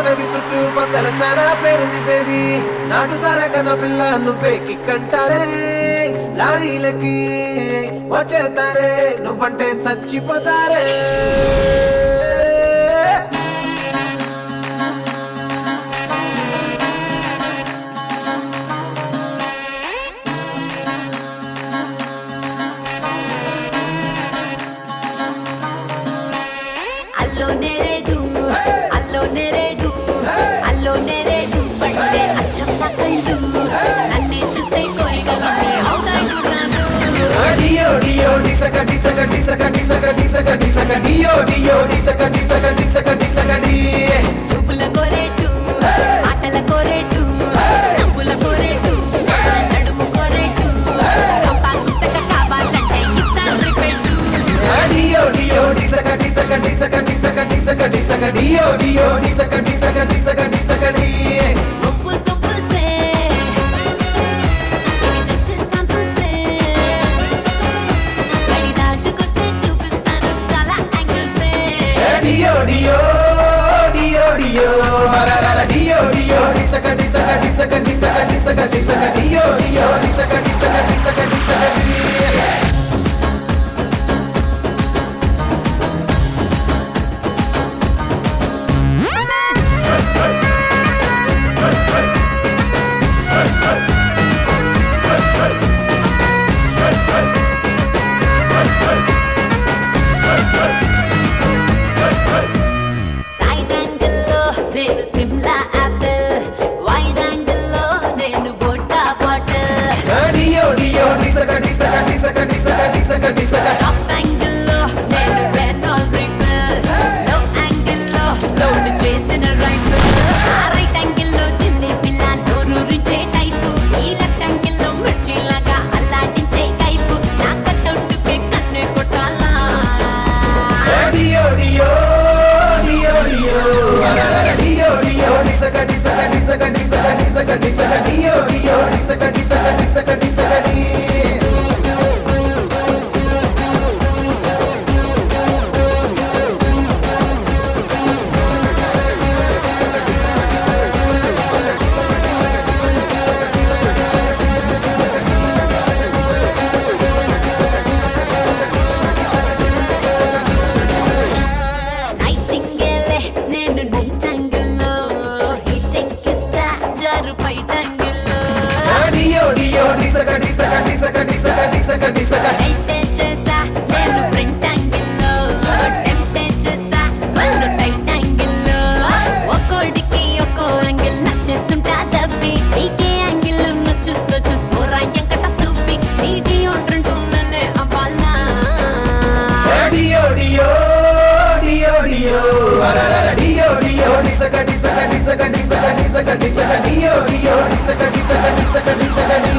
మనకి చుట్టుపక్కల సానా పేరుంది బేబీ నాటు సారా కన్నా పిల్ల నువ్వే కిక్కంటారే లారీలకి వచ్చేతారే నువ్వంటే చచ్చిపోతారే అల్లో నేరేడు అల్లో నేరేడు పళ్ళే అచ్చమ్మ కళ్ళు నన్నే చూస్తే కోరికలన్నీ అవుతాయి గుర్రాలు డియో డియో డిసక డిసక డిసక డిసక డిసక డిసక డియో డియో డిసక డిసక డిసక డిసక డి చూపుల కోరేటు మాటల కోరేటు నవ్వుల కోరేటు నడుము కోరేటు కంపా గుత్తక కావాలంటే ఇస్తాను రిపెట్టు డియో డియో డిసక డిసక డిసక డిసక డిసక డిసక డియో డియో డిసక డిసక డిసక డిసక డి ముప్పు సొప్పుల్సే ఇవి జస్ట్ శాంపుల్సే గడి దాటుకొస్తే చూపిస్తాను చాలా యాంగిల్సే డియో డియో డియో డియో రరర డియో డియో డిసక డిసక డిసక డిసక డిసక డిసక డియో డియో డిసక డిసక డిసక డిసక డి సైడ్ యాంగిల్లో నేను సిమ్లా యాపిల్ వైడ్ యాంగిల్లో నేను వోడ్కా బాటిల్ డియో డియో డిసక డిసక డిసక డిసక డిసక డిసక టాప్ యాంగిల్లో నేను రెనాల్డ్ రైఫిల్ లో యాంగిల్లో లోడ్ చేసిన రైఫిల్ రైట్ యాంగిల్లో చిల్లి పిల్ల నోరూరించే టైపు ఈ లెఫ్ట్ యాంగిల్లో మిర్చిలాగా అల్లాడించే కైపు నా కట్టౌట్కే కన్నే కొట్టాలా డియో డియో డియో డియో రరర డియో డియో డిసక డిసక డిసక డిసక డిసక డిసక డియో డియో డిసక డిసక డిసక డిసక డి నైటింగేలే నేను నైట్ యాంగిల్లో హీట్ ఎక్కిస్తా జారు పైట యాంగిల్లో డియో డియో డిసక డిసక డిసక డిసక డిసక డిసక మెయింటైన్ చేస్తా నేను ఫ్రంట్ యాంగిల్లో టెంప్టేట్ చేస్తా వాళ్ళు టైట్ యాంగిల్లో ఒక్కోడికి ఒక్కో యాంగిల్ నచ్చేస్తుంటా దబ్బి నీకే యాంగిల్ నచ్చుతో చూసుకోరా ఎంకట సూపి నీటి ఒంట్రంటూనే అవ్వాలా డియో డియో డియో డియో రరర డియో డియో డిసక డిసక డిసక డిసక డిసక డిసక డియో డియో డిసక డిసక డిసక డిసక డి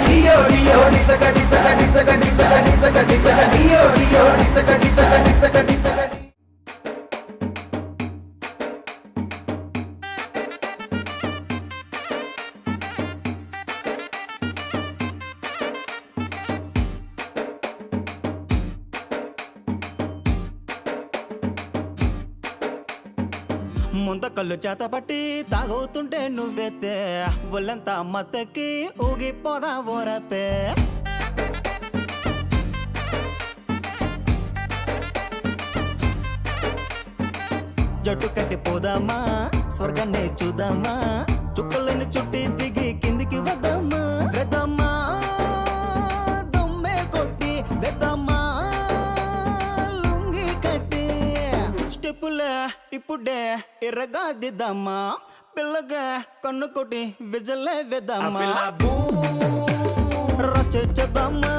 డియో డియో డిసక డిసక డిసక డిసక డిసక డిసక డియో డియో డిసక డిసక డిసక డిసక డి ముంత కళ్ళు చేత పట్టి తాగవుతుంటే నువ్వెత్తే ఒళ్ళంతా మత్తెక్కి ఊగిపోదా ఓరపే జట్టు కట్టి పోదామా స్వర్గాన్ని చూద్దామా చుక్కలను చుట్టి దిగి కిందికి వద్దామా వెదమ్మా దొమ్మే కొట్టి వెదమ్మా లుంగి కట్టి స్టెప్పులే ఇప్పుడే ఎర్రగా దిద్దామా పిల్లగా కన్ను కొట్టి విజలే వెదమ్మా రచేద్దామా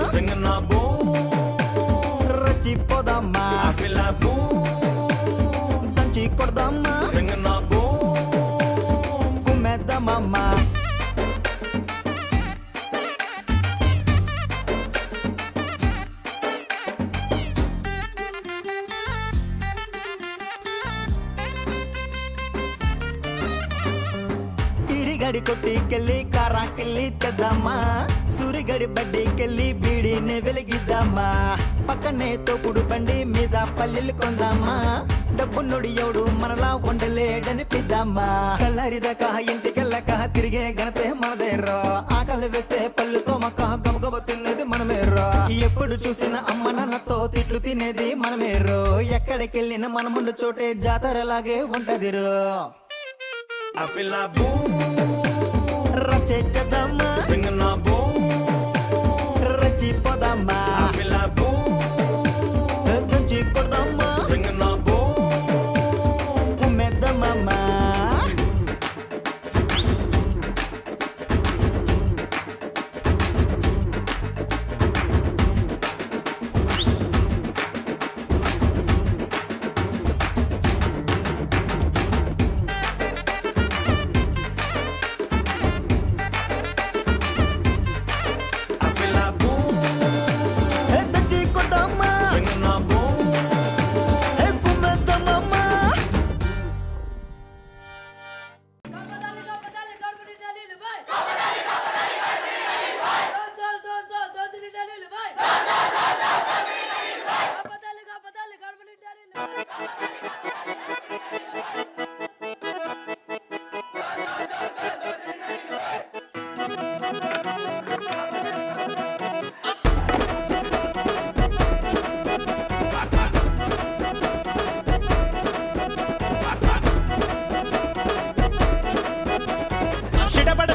రచిపోదామా దంచి కొడదామా కుమ్మేద్దామమ్మా గడి కొట్టికెళ్ళి కారాకెళ్ళి తెద్దామా సూరిగడి బడ్డీకెళ్ళి బీడీని వెలిగిద్దామా పక్కనే తోపుడు బండి మీద పల్లెలు కొందామా డబ్బు నుడి ఎవడు మనలా ఉండలేడనిపిద్దామా కల్లరిదాకా ఇంటికెళ్ళక తిరిగే ఘనతే మనదేరో ఆకలి వేస్తే పళ్ళుతో మక్క గబగబ తినేది మనమేరో ఎప్పుడు చూసిన అమ్మ నాన్నతో తిట్లు తినేది మనమేరో ఎక్కడికెళ్ళిన మన ముందు చోటే జాతరలాగే ఉంటదిరో I feel like boom, రచేద్దామా singing a boom. రచిపోదామా I feel like boom, దంచి కొడదామా singing a boom. కుమ్మేద్దామా I feel like boom, దంచి కొడదామా singing a boom. కుమ్మేద్దామా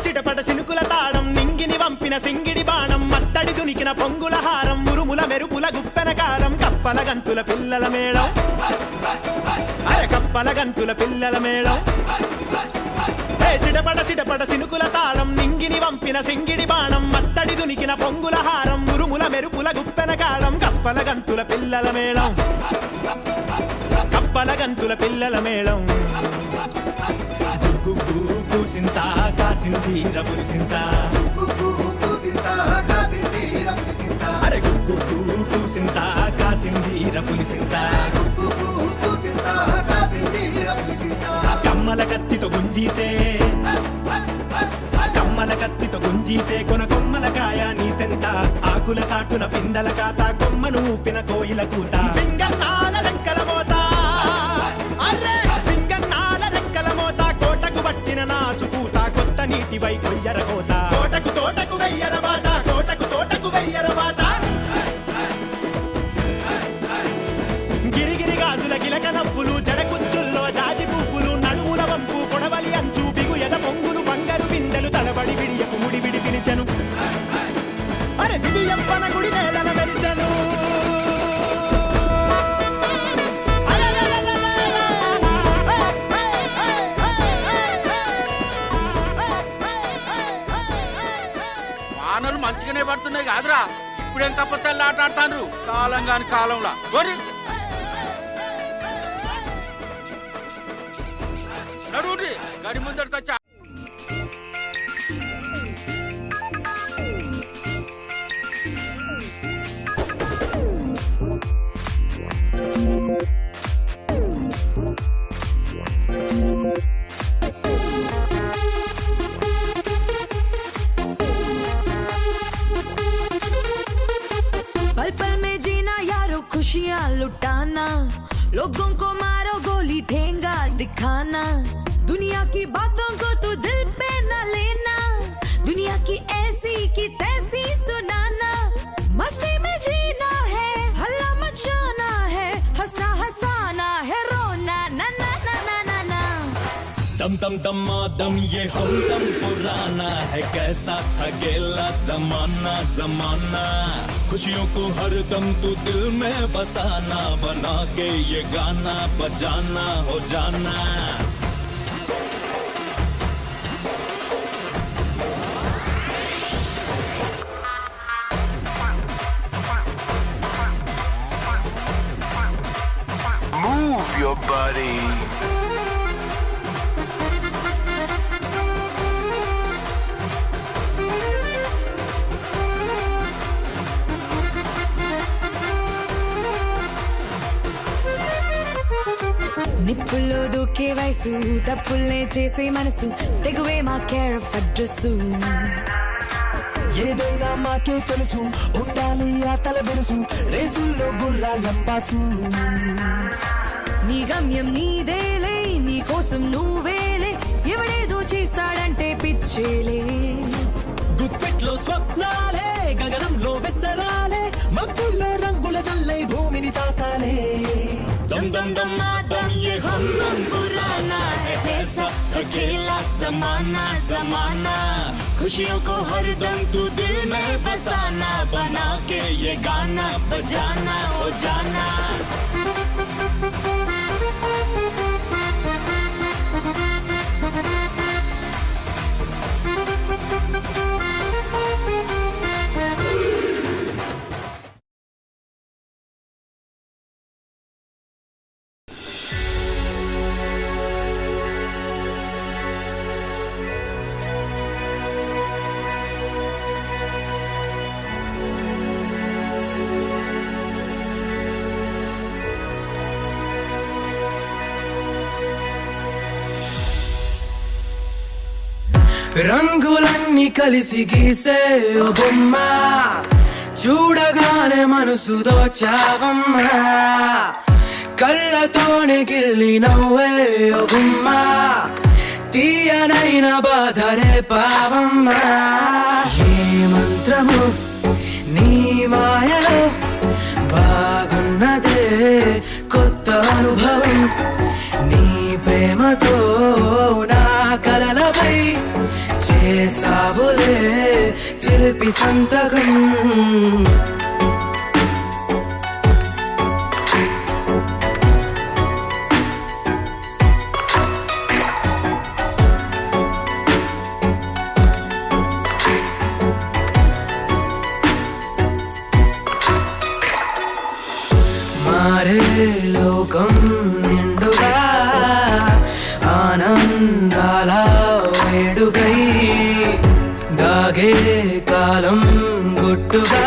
చిటపట సినుకుల తాళం నింగిని వంపిన సింగిడి బాణం మత్తడి దునికిన పొంగుల హారం ఉరుముల మెరుపుల గుప్పెన కాలం కప్పల గంతుల పిల్లల మేళం అరే కప్పల గంతుల పిల్లల మేళం ఏ చిటపట సినుకుల తాళం నింగిని వంపిన సింగిడి బాణం మత్తడి దునికిన పొంగుల హారం ఉరుముల మెరుపుల గుప్పెన కాలం కప్పల గంతుల పిల్లల మేళం కప్పల గంతుల పిల్లల మేళం గుగ్గు కూసింత కాసింది రబులిసింత అరే గుగ్గు కూసింత కాసింది రబులిసింత కమ్మల కత్తితో గుంజీతే కొన కొమ్మల కాయ నీ సెంత ఆకుల సాటున పిందల కాత కొమ్మను ఊపిన కోయిల కూత పింగన్నాల రెక్కల మోత అరే పింగన్నాల రెక్కల మోత కోటకు పట్టిన నాసు పూత కొత్త నీటివై కొయ్యర కోత కోటకు తోటకు వెయ్యర బాట కోటకు తోటకు వెయ్యర బాట గిరిగిరి గాజుల గిలక నవ్వులు జడకుచ్చుల్లో జాజి పువ్వులు నడుముల వంపు కొడవలి అంచు బిగు ఎద పొంగులు బంగారు బిందెలు తలబడి విడియపు ముడి విడి పిలిచెను అరే దివ్యప్పన గుడి నేలన వెలిసెను వానలు మంచిగానే పడుతున్నాయి కాదురా ఇప్పుడేం తప్పతల్లి ఆట ఆడతాను కాలం కాని కాలంలో గొర్రి నడువుండి గడి ముందరికి వచ్చా पल पल में जीना यारो खुशियाँ लुटाना लोगों को मारो गोली ठेंगा दिखाना दुनिया की बातों को तू दिल पे न लेना दुनिया की ऐसी की तैसी सुनाना मस्ती में जीना है हल्ला मचाना है हंसना हंसाना है रोना ना ना ना ना ना ना दम दम दम ये हम दम पुराना है कैसा था गेला जमाना जमाना खुशियों को हर दम तू दिल में बसाना बना के ये गाना बजाना हो जाना Move your body. निप నిప్పుల్లో దూకే వయసు తప్పుల్నే చేసే మనసు తెగువే మా కేర్ ఆఫ్ అడ్రస్ ఏదైనా మాకే తెలుసు ఉండాలి ఆ తల బెరుసు రేసుల్లో గుర్రాలంబాసు నీ గమ్యం నీదేలే నీ కోసం నువ్వేలే ఎవడేదో చేస్తాడంటే పిచ్చేలే గుప్పెట్లో స్వప్నాలే గగనంలో విసరాలే మబ్బుల్లో రంగుల జల్లై భూమిని తాకాలే दम दम दम दम ये हम पुराना है कैसा अकेला जमाना जमाना खुशियों को हर दम तू दिल में बसाना बना के ये गाना बजाना हो जाना రంగులన్నీ కలిసి గీసే ఓ బొమ్మ చూడగానే మనసు దోచావమ్మా కళ్ళతోనే గిల్లి నవ్వే ఓ గుమ్మ తీయనైన బాధరే పావమ్మా ఏ మంత్రము నీ మాయలో బాగున్నదే కొత్త అనుభవం నీ ప్రేమతో నా కలలపై చేసావులే చిలిపి సంతకం మారే లోకం నిండుగా ఆనందాల వేడుగై దాగే కాలం గుట్టుగా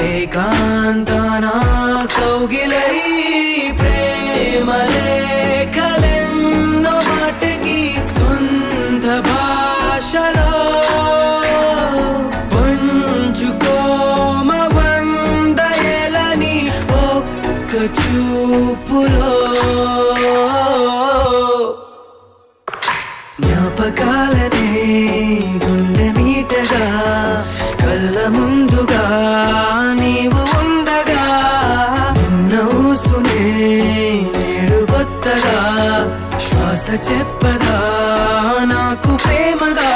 ఏకాంతన కౌగిలై ప్రేమ లేఖలెన్నో మాటకి సొంత భాషలో పంచుకోమ వందయలని ఒక్క చూపులో జ్ఞాపకాలనే గుండె మీటగా కళ్ళ ముందుగా నీవు ఉండగా నిన్న ఊసునే నేడు కొత్తగా శ్వాస చెప్పదా నాకు ప్రేమగా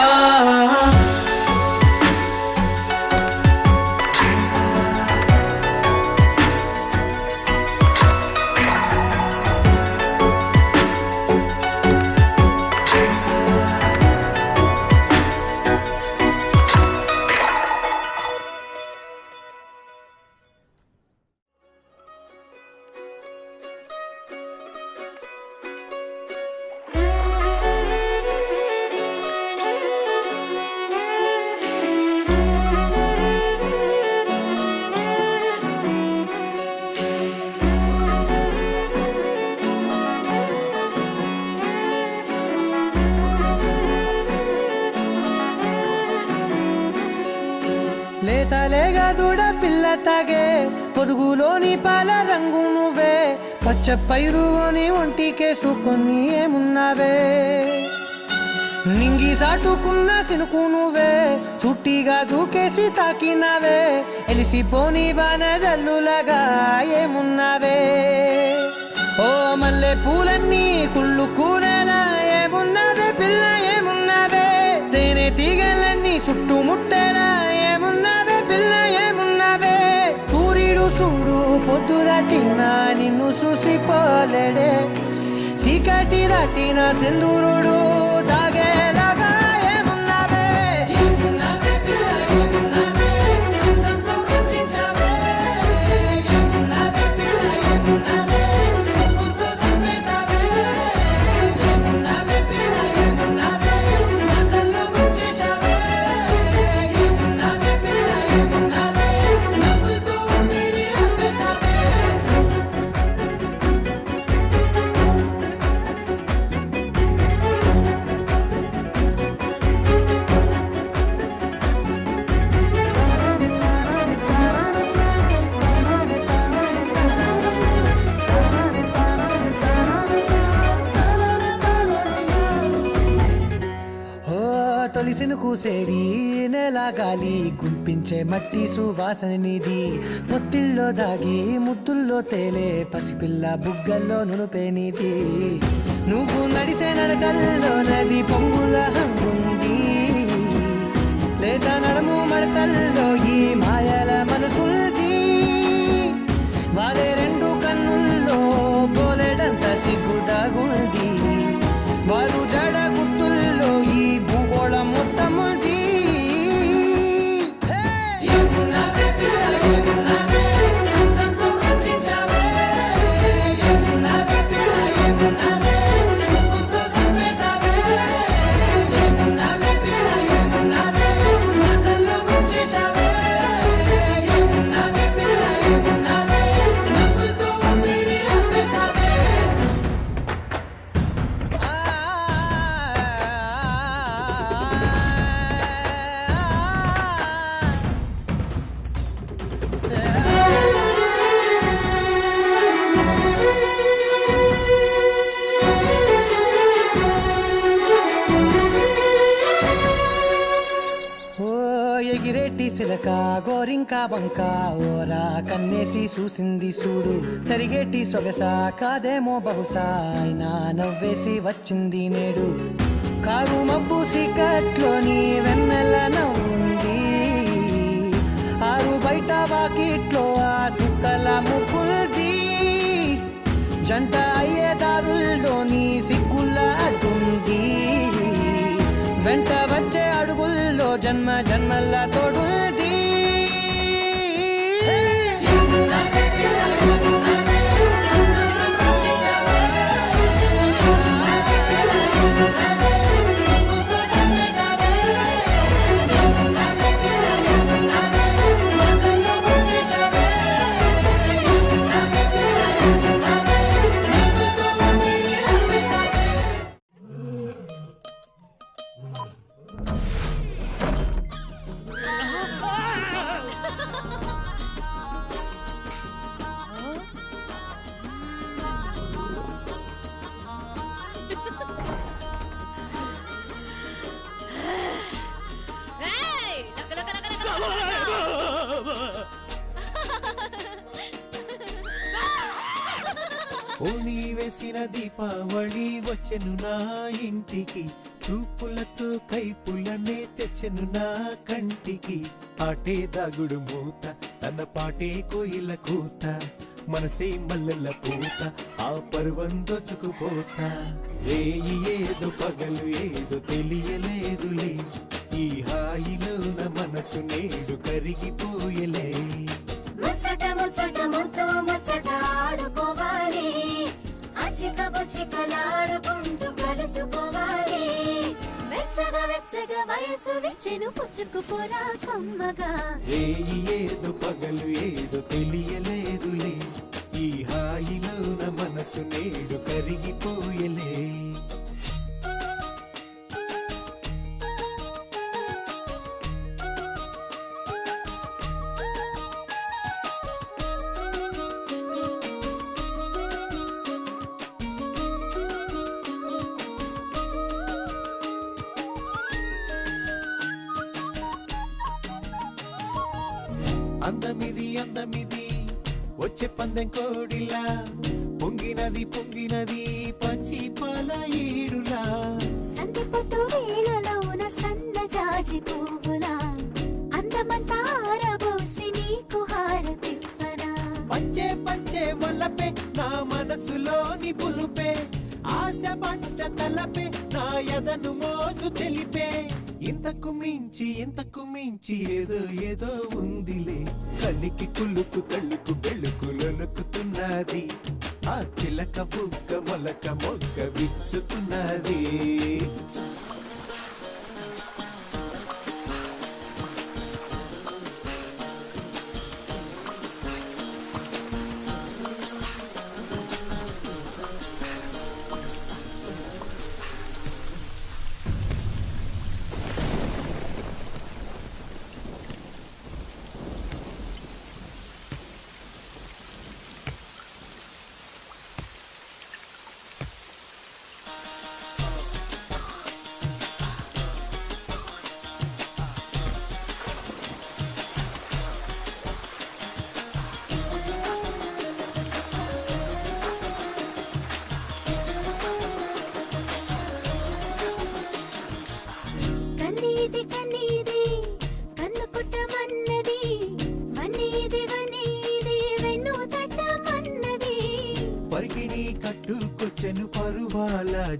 లేతలేగా దూడ పిల్ల తాగే పొదుగులోని పాల రంగు నువ్వే పచ్చ పైరుని ఒంటికేసుకొని ఏమున్నావే నింగి సాటుకున్న సినుకు నువ్వే చుట్టిగా దూకేసి తాకినావే ఎలిసిపోని వాన జల్లులాగా ఏమున్నావే ఓ మల్లె పూలన్నీ కుళ్ళు కూరలా ఏమున్నావే పిల్ల ఏమున్నావే తేనె తీగలన్నీ చుట్టుముట్టేలా ఏమున్నావే పిల్ల ఏమున్నావే సూర్యుడు చూడు పొద్దురాటిన నిన్ను చూసిపోలేడే చీకటి దాటిన సింధూరుడు దాగేలాగా ఏమున్నావే ఏమున్నావే పిల్ల ఏమున్నావే అందంతో కనిపించావే ఏమున్నావే పిల్ల ఏమున్నావే సిగ్గుతో సంపేశావే ఏమున్నావే పిల్ల ఏమున్నావే నా కళ్ళు ముంచేశావే ఏమున్నావే పిల్ల ఏమున్నావే నవ్వులతో ఊపిరి ఆపేశావే తొలిసిను కూసేరి నేల గాలి గుంపించే మట్టి సువాసన నిధి పొత్తిల్లో దాగి ముద్దుల్లో తేలే పసిపిల్ల బుగ్గల్లో నునుపే నిధి నువ్వు నడిసే నడకల్లో నది పొంగుల హంగుంది లేదా నడము మడతల్లో ఈ మాయల మనసుంది వారే రెండు కన్నుల్లో బోలెడంత సిగ్గుదాగుంది వారు జడ గుర్తుల్లో ఈ భూగోళం మొత్తముంది ఎగిరేటి సిలక గోరింక వంక ఓరా కన్నేసి చూసింది చూడు తరిగేటి సొగస కాదేమో బహుశా అయినా నవ్వేసి వచ్చింది నేడు కారు మబ్బు సీకట్లోని వెన్నెల నవ్వుంది ఆరు బయట వాకిట్లో ఆ సుక్కల ముగ్గుల్ది జంట అయ్యే దారుల్లోని సిగ్గుల అడ్డుంది వెంట వచ్చే అడుగుల్లో జన్మ జన్మల్ల తోడుంది ఏయ్! లక, లక, లక, లక, లక, లక. ఓణి వేసిన దీపావళి వచ్చెను నా ఇంటికి చూపులతో కైపులనే తెచ్చెను నా కంటికి ఆటే దాగుడు మూత తన పాటే కోయిల కూత మనసే మల్లెల పూత ఆ పర్వం దోచుకుపోతా రేయి ఏదో పగలు ఏదో తెలియలేదులే ఈ హాయిలోన మనసు నేడు కరిగిపోయలే ముచ్చట ముచ్చట ముద్దు ముచ్చట ఆడుకోవాలి అచిక బుచ్చికలాడుకుంటూ కలుసుకోవాలి వెచ్చగా వెచ్చగా వయసు వెచ్చెను పుచ్చుకుపోరా కమ్మగా రేయి ఏదో పగలు ఏదో తెలియలేదులే ఈ హాయిలోన మనసు నేడు కరిగిపోయలే అందమిది అందమిది వచ్చే పందెం కోడిలా పొంగినది పొంగినది పచ్చి పాల ఈడులా సంధి పొట్టు వేళలోన సన్న జాజి పువ్వులా అందమంతా ఆరబోసి నీకు హారతివ్వనా పంచే పంచే వల్లపే నా మనసులోని పులుపే ఆశ పంట తలపే నా ఎదను మోజు తెలిపే ఇంతకు మించి ఏదో ఏదో ఉందిలే కలికి కులుకు తళ్ళుకు బెళ్ళుకు లొలుకుతున్నది ఆ చిలక బుక్క మొలక మొక్క విచ్చుతున్నది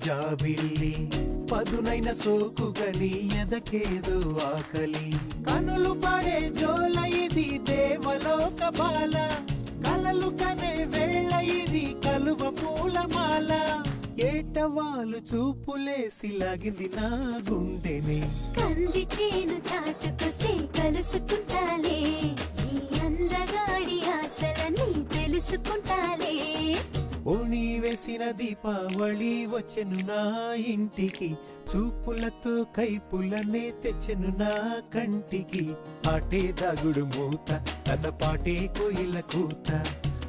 జాబిల్లి పదునైన సోకు గని ఎదకేదో ఆకలి కనులు పడే జోల ఇది దేవలోక బాల కలలు కనే వేళ ఇది కలువ పూలమాల ఏటవాలు చూపులేసి లాగింది నా గుండెని కంది చేను చాటుకొస్తే కలుసుకుంటాలే ఈ అందగాడి ఆశలని తెలుసుకుంటాలే ఓణి వేసిన దీపావళి వచ్చెను నా ఇంటికి చూపులతో కైపులనే తెచ్చెను నా కంటికి ఆటే దాగుడు మూత తన పాటే కోయిల కూత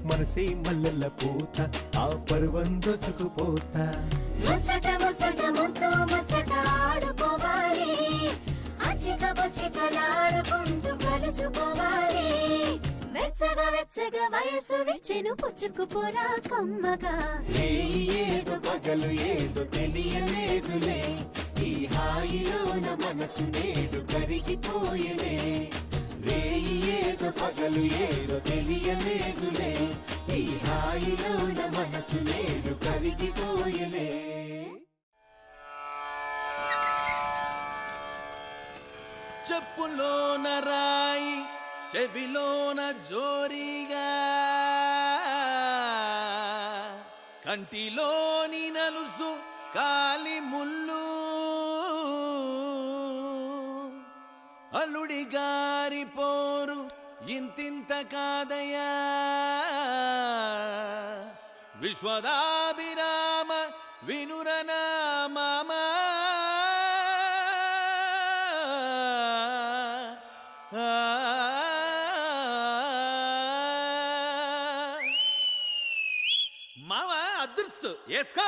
మనసే మల్లెల పూత ఆ పర్వం దోచుకుపోతా ముచ్చట ముచ్చట ముద్దు ముచ్చట ఆడుకోవాలి అచ్చిక బొచ్చికలాడుకుంటూ కలుసుకోవాలి వెచ్చగా వెచ్చగా వయసు వెచ్చెను పుచ్చుకుపోరా కమ్మగా ఏదో పగలు ఏదో తెలియలేదులే ఈ హాయిలోన మనసు నేడు కరిగిపోయలే ఏదో పగలు ఏదో తెలియలేదులే ఈ హాయిలోన మనసు నేడు కరిగిపోయలే చెప్పులోన రాయి చెవిలోన జోరిగా కంటిలోని నలుసు కాలి ముళ్ళు అల్లుడి గారి పోరు ఇంతింత కాదయా విశ్వదాభిరామ వినురనా మామా మామా అదృశ్సు వేసుకో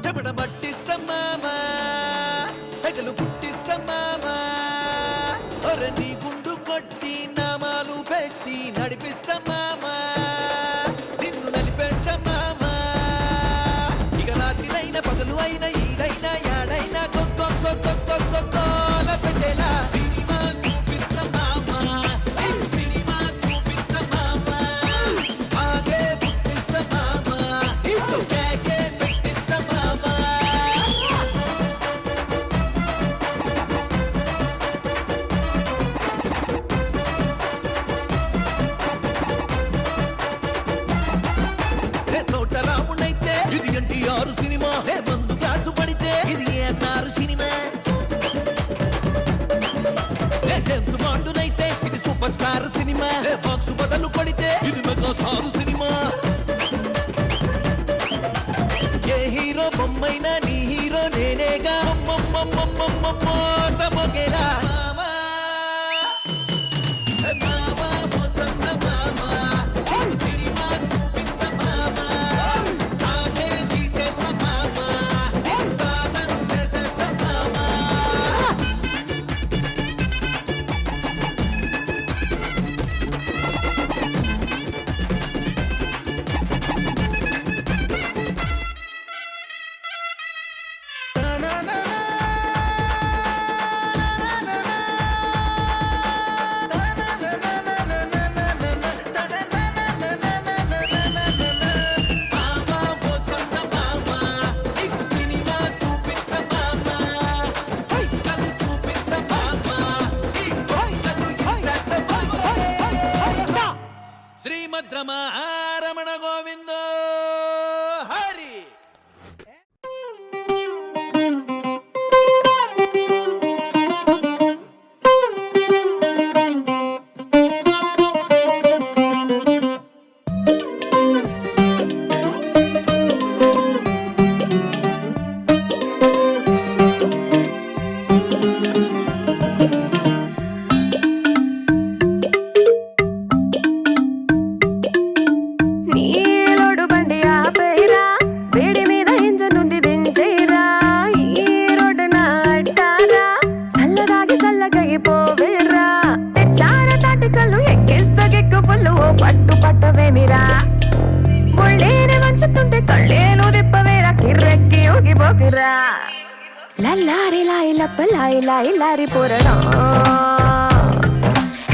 చెమట పట్టిస్తాం మామా తెగలు పుట్టిస్తాం మామా ఒరే నీ గుండు కొట్టి నామాలు పెట్టి నడిపిస్తాం మామా నిన్ను నలిపేస్తాం మామా ఇక రాత్రినైనా పగలు అయినా ఈడైనా యాడైనా కొల పెట్టేలా సినిమా చూపిస్తాం మామా సినిమా చూపిస్తాం మామా ఆగే పుట్టిస్తాం మామా ఇటు కేకే పెట్టిస్తాం మామా తోటరామునైతే ఇది ఎన్టీఆర్ సినిమా మందు గ్లాసు పడితే ఇది ఏఎన్ఆర్ సినిమా జేమ్స్ బాండునైతే ఇది సూపర్ స్టార్ సినిమా బాక్స్ బదులు పడితే ఇది మెగా స్టార్ సినిమా ఏ హీరో బొమ్మైనా నీ హీరో నేనేగా మొగేలా మామా మోసన్న మామా సినిమా చూపిస్త మామా తాగే తీసేస్త మామా తాతను చేసేస్త మామా మామా మోసన్న మామా నీకు సినిమా చూపిస్త మామా కళ్ళు చూపిస్త మామా ఈ కళ్ళు ఇస్త మామా శ్రీమద్రమా రమణ గోవిందో హరి నీలోడు బండి ఆపేరా వేడి మీద ఇంజనుంది దించేరా ఈ రోడ్డున అట్టారా చల్లదాగి చల్లగైపోవేరా తెచ్చార తాటికల్లు ఎక్కిస్తకెక్కు పుల్లు ఓ పట్టు పట్టవేమిరా ఒళ్ళేనే వంచుతుంటే కళ్ళేను దిప్పవేరా కిర్రెక్కి ఊగిపోకిరా లల్లారి లాయి లప్ప లాయి లాయి లారి పోరడా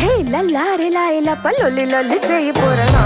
హే లల్లారి లాయి లప్ప లొల్లి లొల్లి చేయి పోరడా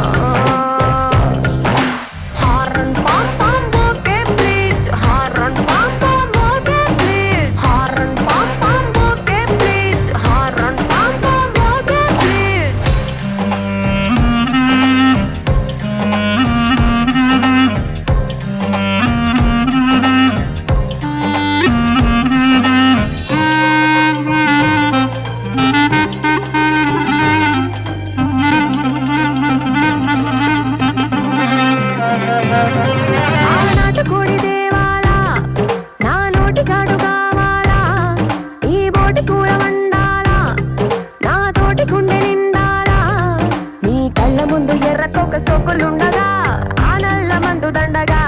మత్తు దండగా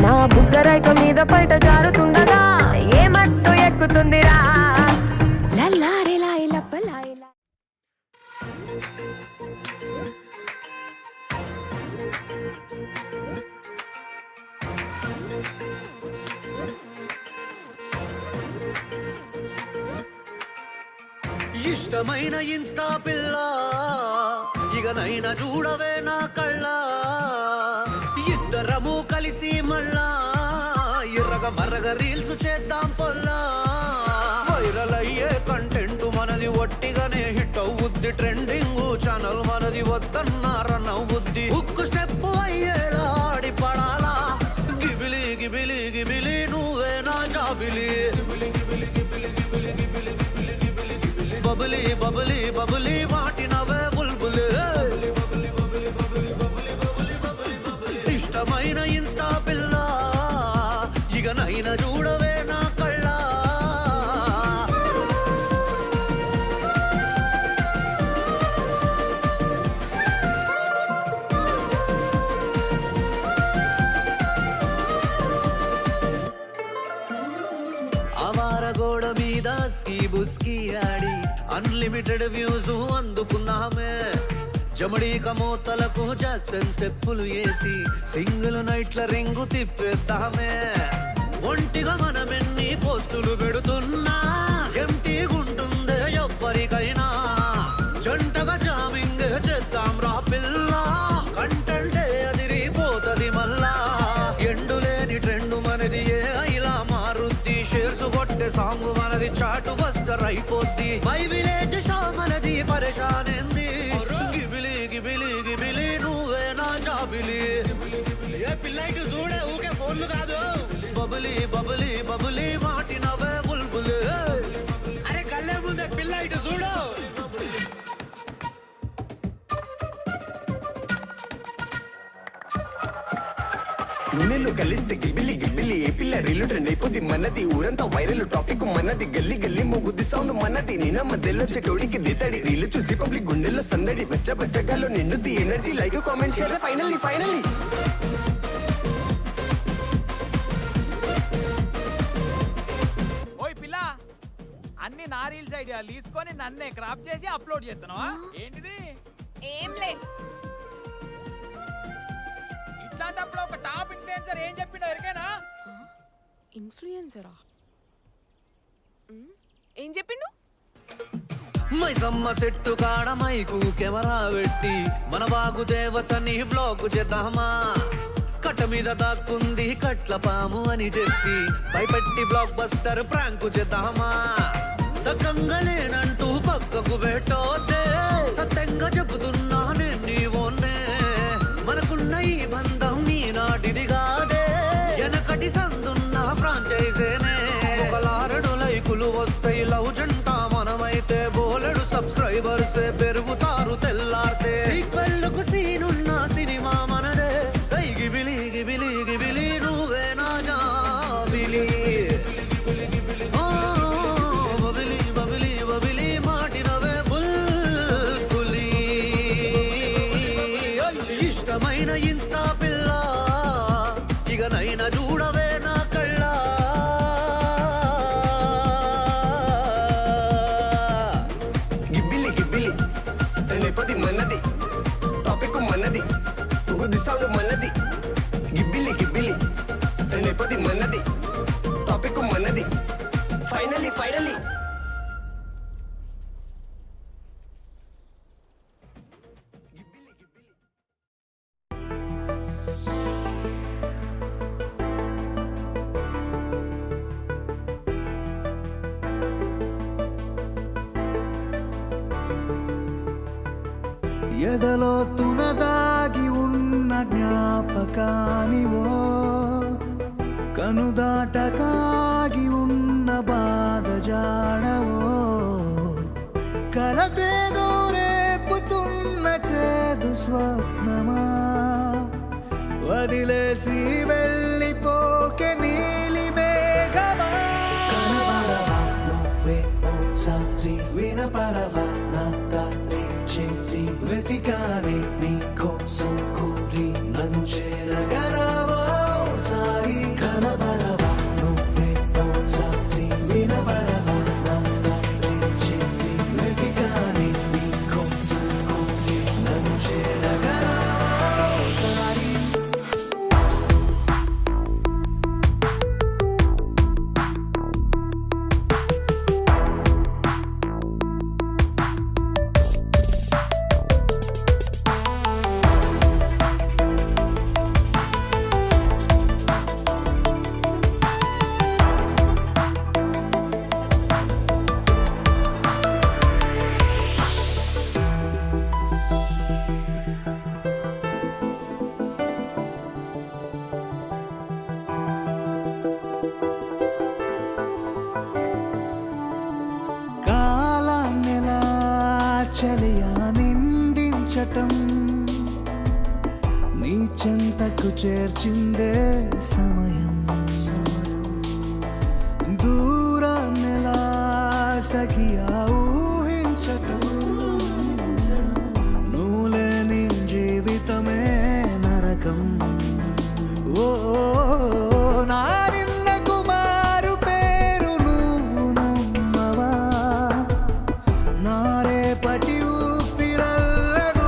నా బుగ్గరైక మీద పైట జారుతుండగా ఏ మత్తు ఎక్కుతుందిరా లల్లారెలా ఇలప్పలా ఇలా ఇష్టమైన ఇన్స్టా పిల్ల ఇకనైనా చూడవే నా కళ్ళ ఇద్దరము కలిసి మళ్ళా ఎర్రగ మర్రగ రీల్స్ చేద్దాం పొల్లా వైరల్ అయ్యే కంటెంట్ మనది ఒట్టిగానే హిట్ అవుద్ది ట్రెండింగ్ ఛానల్ మనది వద్దన్నా రన్ అవుద్ది ఉక్కు స్టెప్ అయ్యేలా ఆడి పడాలా గిబిలి గిబిలి గిబిలి నువ్వే నా జాబిలి బబులి బబులి బబులి మాటినవే బుల్బులి ఇష్టమైన ఇన్స్టా పిల్ల ఇకనైనా చూడవే నా కళ్ళ ఆవార గోడ మీద స్కీ బుస్కీ ఆడి అన్లిమిటెడ్ వ్యూస్ అందుకున్నామే జమడీక మోతలకు జాక్సన్ స్టెప్పులు వేసి సింగిల్ నైట్ల రింగు తిప్పేద్దామే ఒంటిగా మనమెన్ని పోస్టులు పెడుతున్నా ఎంటీ గుంటుందే ఎవ్వరికైనా జంటగా జామింగ్ చేద్దాం రా పిల్ల కంటెంటే అదిరిపోతది మళ్ళా ఎండులేని ట్రెండ్ మనది ఏ ఇలా మారుద్ది షేర్స్ కొట్టే సాంగ్ మనది చాటు బస్టర్ అయిపోద్ది మై విలేజ్ షో మనది పరేషానేంది గిబిలి గిబిలి గిబిలి నువ్వే నా జాబిలి ఏ పిల్లైటు చూడే ఊకే ఫోన్లు కాదు బబులి బబులి బబులి మాటినవే బుల్బులి అరే కళ్ళే ముందే పిల్లైటు చూడు నున్నెలు కలిస్తే గిబిలి గిబిలి ఏ పిల్ల రీలు ట్రెండ్ అయిపోద్ది మనది ఊరంతా వైరల్ టాపిక్ మనది గల్లీ గల్లీ మూగుద్ది సౌండ్ మనది నేన మధ్యలో చెటోడికి దితడి రీలు చూసి పబ్లిక్ గుండెల్లో సందడి బచ్చ బచ్చగాలో నిండుద్ది energy like comment share finally finally ఓయ్ పిల్ల అన్ని నా రీల్స్ ఐడియాలు తీసుకొని నన్నే క్రాప్ చేసి అప్లోడ్ చేస్తున్నావా ఏంటిది ఏంలే ఇట్లాంటప్పుడు ఒక టాప్ ఇన్ఫ్లుయెన్సర్ ఏం చెప్పిండో ఎరికేనా ఇన్ఫ్లుయెన్సరా ఏం చెప్పిండు మైసమ్మ సెట్టు కాడ మైకు కెమెరా పెట్టి మన బాగు దేవతని వ్లాగ్ చేద్దామా కట్ట మీద దాక్కుంది కట్ల పాము అని చెప్పి భయపెట్టి బ్లాక్ బస్టర్ ప్రాంకు చేద్దామా సకంగా లేనంటూ పక్కకు పెట్టోతే సత్యంగా చెబుతున్నా నేను నీవోనే మనకున్న ఈ బంధం నీ నాటిది కాదే వెనకటి సందున్న ఫ్రాంచైజేనే ఒకలారడు లైకులు వస్తాయి లవ్ జంట మనమైతే బోలెడు సబ్స్క్రైబర్స్ పెరుగుతారు తెల్లారితే ఈక్వెల్కు సీనున్న సినిమా మనదే గిబిలి గిబిలి గిబిలి నువ్వే నా జాబిలి బబిలి బబిలి బబిలి మాటినవే బుల్బులి ఇష్టమైన ఇన్స్టా పిల్ల ఇకనైనా చూడవే నా కళ్ళ గిబ్బిలి గిబ్బిలి ట్రెండ్ అయిపోద్ది మనది టాపిక్ మనది గుద్ది సౌండ్ మనది గిబ్బిలి గిబ్బిలి ట్రెండ్ అయిపోద్ది మనది టాపిక్ మనది ఫైనల్లీ ఫైనల్లీ ఎదలో తునదాగి ఉన్న జ్ఞాపకానివో కనుదాటకాగి ఉన్న బాధ జాడవో కలదేదో రేపుతున్న చేదు స్వప్నమా వదిలేసి వెళ్ళిపోకే నీలి మేఘమా కనబడవా నువ్వే ఓసారి వినపడవా నా దారి చెరి వెతికానే నీ కోసం కోరి నన్ను చేరగరా ఓసారి కనబడవా నువ్వే ఓసారి వినబడవా నా తల్లి చెల్లి వెతికాని నీ కోసం కోరి నన్ను చేరగలవా ఓసారి కాలాన్నెలా చలియా నిందించటం నీ చెంతకు చేర్చిందే సమయం దూరాన్నెలా సఖియా ఊహించటం నువ్వులేని జీవితమే నరకం ఓ నా నిన్న కుమారు పేరు నువ్వు నమ్మవా నా రేపటి ఊపిరల్లను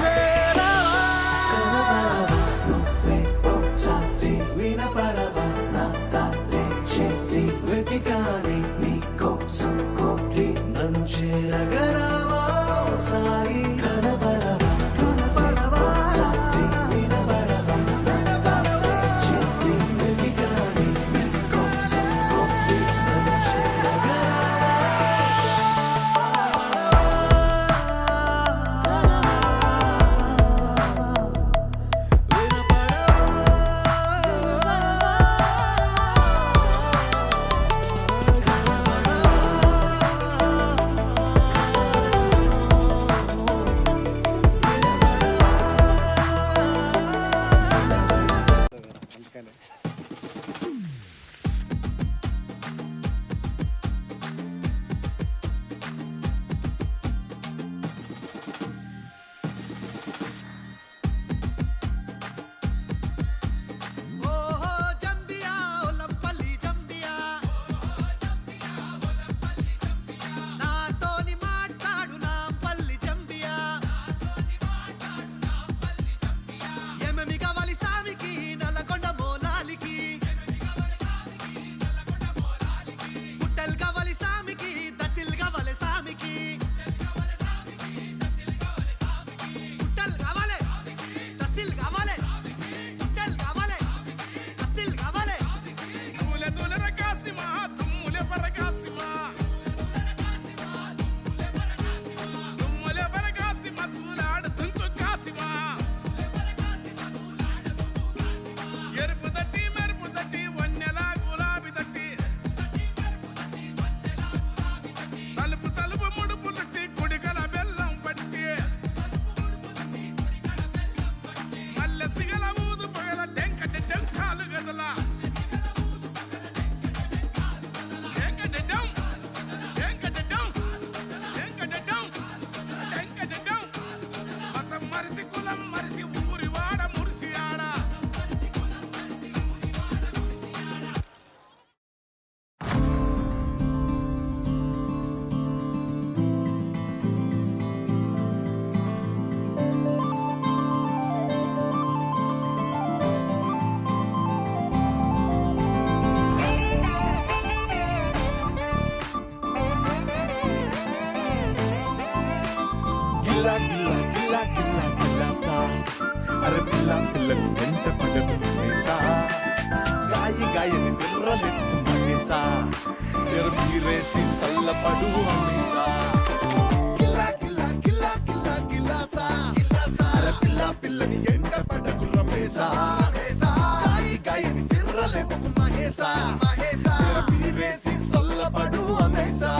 చేరవా నువ్వే ఒకసారి వినపడవా నా తల్లి చెల్లి వెతికాని నీ కోసం కోరి నన్ను చేరగలవా సారి కనబడవా కనబడవా సారి వినబడవా వినబడవా చెల్లి వెతికాని నీ కోసం కోరి నన్ను చేరగలవా ఓహో జంబియా ఒలంపల్లి జంబియా నాతోని మాట్లాడు నాంపల్లి జంబియా ఏమేమి కావాలి సామికి నల్లకొండ మోలాలికి పుట్టెలు కావాలి సామికి దట్టిల్ కావాలి సామికి పుట్టెలు కావాలి దట్టిల్ కావాలి పుట్టెలు కావాలి దట్టిల్ కావాలి తుమ్ములే తులర కాసిమా తుమ్ములే పరకాసిమా తుమ్ములే పరకాసిమా తూలాడు తుంకు కాసిమా ఎరుపు దట్టి మెరుపు దట్టి వన్నెల గులాబీ దట్టి తలుపు తలుపు ముడుపులుట్టి కుడికల బెల్లం పట్టి మల్లె సిగల ఊదు పగల టెంకటి టెంకాలు గదల టెంకటెటం టెంకటెటం టెంకటెటం టెంకటెటం మతం మరిసి కులం మరిసి ఊరి వాడ మురిసి ఆడ గిల్లా గిల్లా గిల్లా గిల్లా గిల్లా సా అరే పిల్ల పిల్లని వెంట పడదు మేసా గాయి గాయని విర్రలెత్తు మగేసా తెరపీరేసి సల్లపడు అమేసా గిల్లా గిల్లా గిల్లా గిల్లా గిల్లా సా అరే పిల్ల పిల్లని ఎంట పడదు రమేసా గాయి గాయని విర్రలెత్తు మగేసా తెరపీరేసి సల్లపడు అమేసా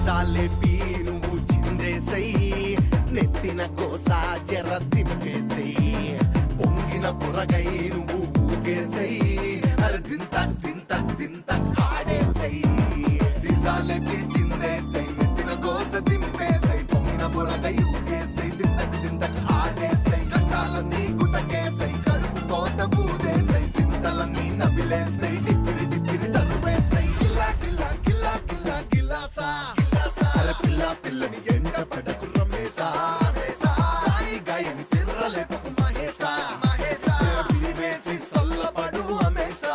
సాలే పీ నువ్వు చిందేసై కోస జర తిప్పేసేయి పొంగిన పురగై నువ్వు ఊగేసేయి అరే దింతక్ దింతక్ దింతక్ ఆడేసేయి సీసాలెట్టి చిందేసేయి నెత్తిన కోస దింపేసేయి పొంగిన పురగై ఊగేసేయి దింతక్ దింతక్ ఆడేసేయి కట్టాలన్నీ గుటకేసేయి కడుపు కోత బూదేసేయి సింతలన్నీ నవిలేసేయి డిప్పిరి డిప్పిరి తరువేసేయి గిల్లా గిల్లా గిల్లా గిల్లా గిల్లాసా అరే పిల్ల పిల్లని ఎండ పడకు రమేశా గాయి గాయని సిర్రలేపకు మహేశా వీరేసి సల్లపడు హమేశా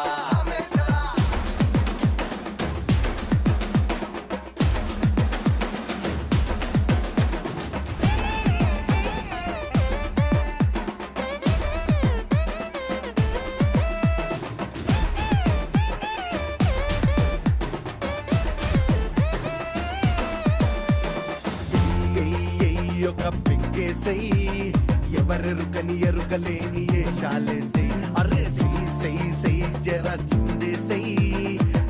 ఒక పెంకేసేయి ఎవరెరుకని ఎరుకలేని ఏషాలేసేయి అరే సెయి జర చిందేసేయి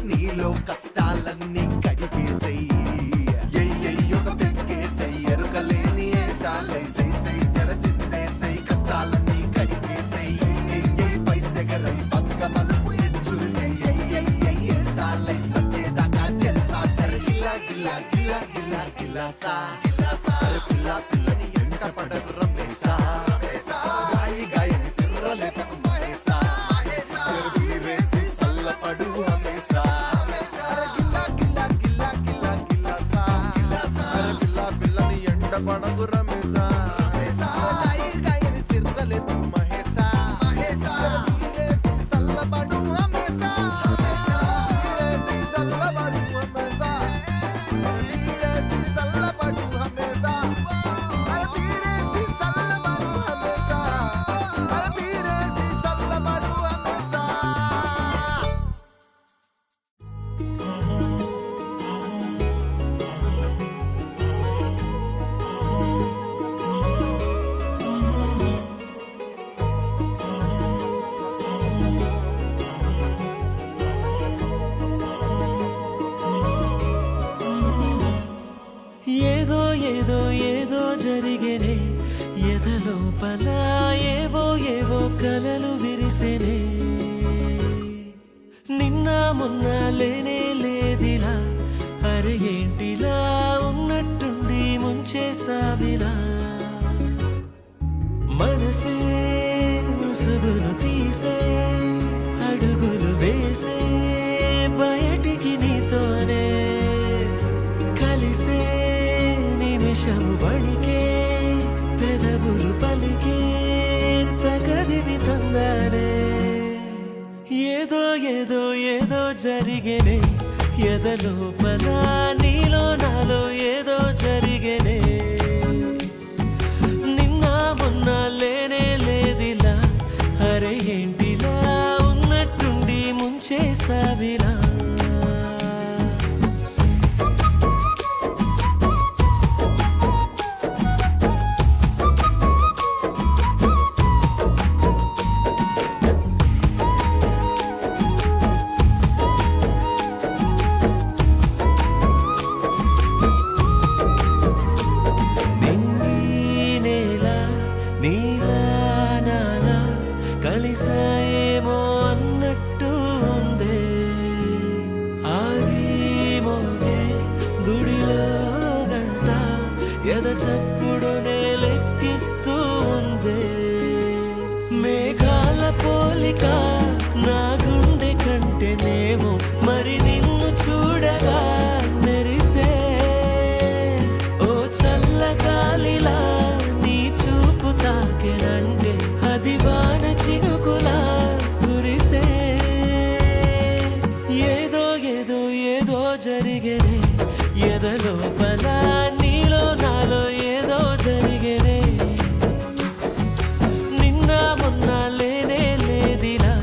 నీలో కష్టాలన్నీ కడిగేసేయి ఒక పెంకేసేయి ఎరుకలేని ఏషాలేసేయి జర చిందేసేయి కష్టాలన్నీ కడిగేసేయి పైసెగరై పక్క మలుపు ఎచ్చులు ఏసాలై సచ్చేదాకా జల్సా సరే గిల్లా గిల్లా గిల్లా గిల్లా గిల్లాసా అరే పిల్ల పిల్లని ఎంట పడకు రమేశా గాయి గాయని సిర్రలేపకు మహేశా వీరేసి సల్లపడు హమేశా అరే గిల్లా గిల్లా గిల్లా గిల్లా గిల్లాసా అరే పిల్ల పిల్లని ఎంట పడకు రమేశా గాయి గాయని సిర్రలేపకు మహేశా వీరేసి సల్లపడు హమేశా వీరేసి సల్లపడు హమేశా వీరేసి సల్లపడు హమేశా అరే వీరేసి సల్లపడు హమేశా అరే వీరేసి సల్లపడు హమేశా ఏదో ఏదో ఏదో జరిగేనే ఎదలోపల ఏవో ఏవో కలలు విరిసేనే నిన్న మొన్న లేనే లేదిలా అరే ఏంటిలా ఉన్నట్టుండి ముంచేసావిలా మనసే ముసుగులు తీసే అడుగులు వేసే బయటికి నీతోనే కలిసే నిమిషము వణికే పెదవులు పలికే తగదివి తందానే ఏదో ఏదో ఏదో జరిగేనే ఎదలోపల నీలో నాలో ఏదో జరిగేనే నిన్న మొన్న లేనే లేదిలా అరే ఏంటిలా ఉన్నట్టుండి ముంచేసావిలా కలిసాయేమో అన్నట్టు ఉందే ఆగి మోగే గుడిలో గంట ఎద చప్పుడునే లెక్కిస్తూ ఉందే మేఘాల పోలిక నా గుండె కంటేనేమో మరి నిన్ను చూడగా మెరిసే ఓ చల్లగాలిలా నీ చూపు తాకెనంటే అది వాన చినుకులా కురిసే ఏదో ఏదో ఏదో జరిగేనే ఎదలోపల నీలో నాలో ఏదో జరిగేనే నిన్న మొన్న లేనే లేదిలా